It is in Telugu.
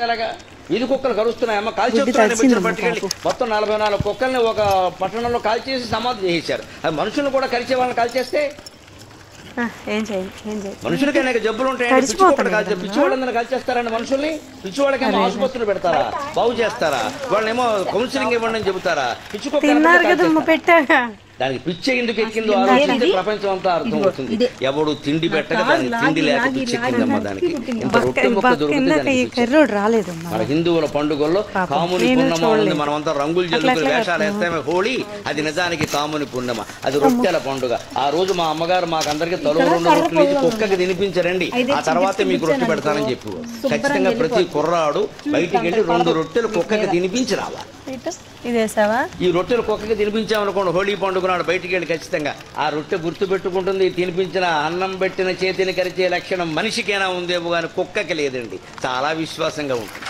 ఎలాగా వీధి కుక్కలు కరుస్తున్నాయమ్మ, కాల్చేస్తున్నాయని బుజ్జిని పట్టుకెళ్ళి మొత్తం 44 కుక్కల్ని ఒక పట్టణంలో కాల్చేసి సమాధి చేసేశారు. అది మనుషులను కూడా కలిసే వాళ్ళని కాల్చేస్తే మనుషులకి అనేక జబ్బులు ఉంటాయండి. పిచ్చి వాళ్ళందరూ కాల్చేస్తారండి మనుషుల్ని. పిచ్చి వాళ్ళకేమో ఆసుపత్రులు పెడతారా, బాగు చేస్తారా, వాళ్ళేమో కౌన్సిలింగ్ ఇవ్వండి అని చెబుతారా? పిచ్చి కుక్క దానికి పిచ్చి ఎందుకు ఎక్కిందో ఆలోచిస్తే ప్రపంచం అంతా అర్థం అవుతుంది. ఎవడు తిండి పెట్టక దానికి తిండి లేక పిచ్చి ఎక్కిందమ్మా దానికి. ఇంత రొట్టె ముక్క దొరుకుతుంది. మన హిందువుల పండుగల్లో కాముని పున్నమ ఉంది. మనమంతా రంగులు జల్లుకుని వేషాలు వేస్తామే హోళీ, అది నిజానికి కాముని పున్నమ, అది రొట్టెల పండుగ. ఆ రోజు మా అమ్మగారు మాకందరికి తలో 2 రొట్టెలు ఇచ్చి కుక్కకి తినిపించరండి, ఆ తర్వాతే మీకు రొట్టె పెడతానని చెప్పి. ఖచ్చితంగా ప్రతి కుర్రాడు బయటికి వెళ్ళి 2 రొట్టెలు కుక్కకి తినిపించి రావాలి. ఈ రొట్టెలు కుక్కకి తినిపించామనుకోండి, హోళీ పండుగ నాడు బయటికి వెళ్ళి ఖచ్చితంగా ఆ రొట్టె గుర్తు పెట్టుకుంటుంది. తినిపించిన అన్నం పెట్టిన చేతిని కరిచే లక్షణం మనిషికైనా ఉందేమో కానీ కుక్కకి లేదండి. చాలా విశ్వాసంగా ఉంటుంది.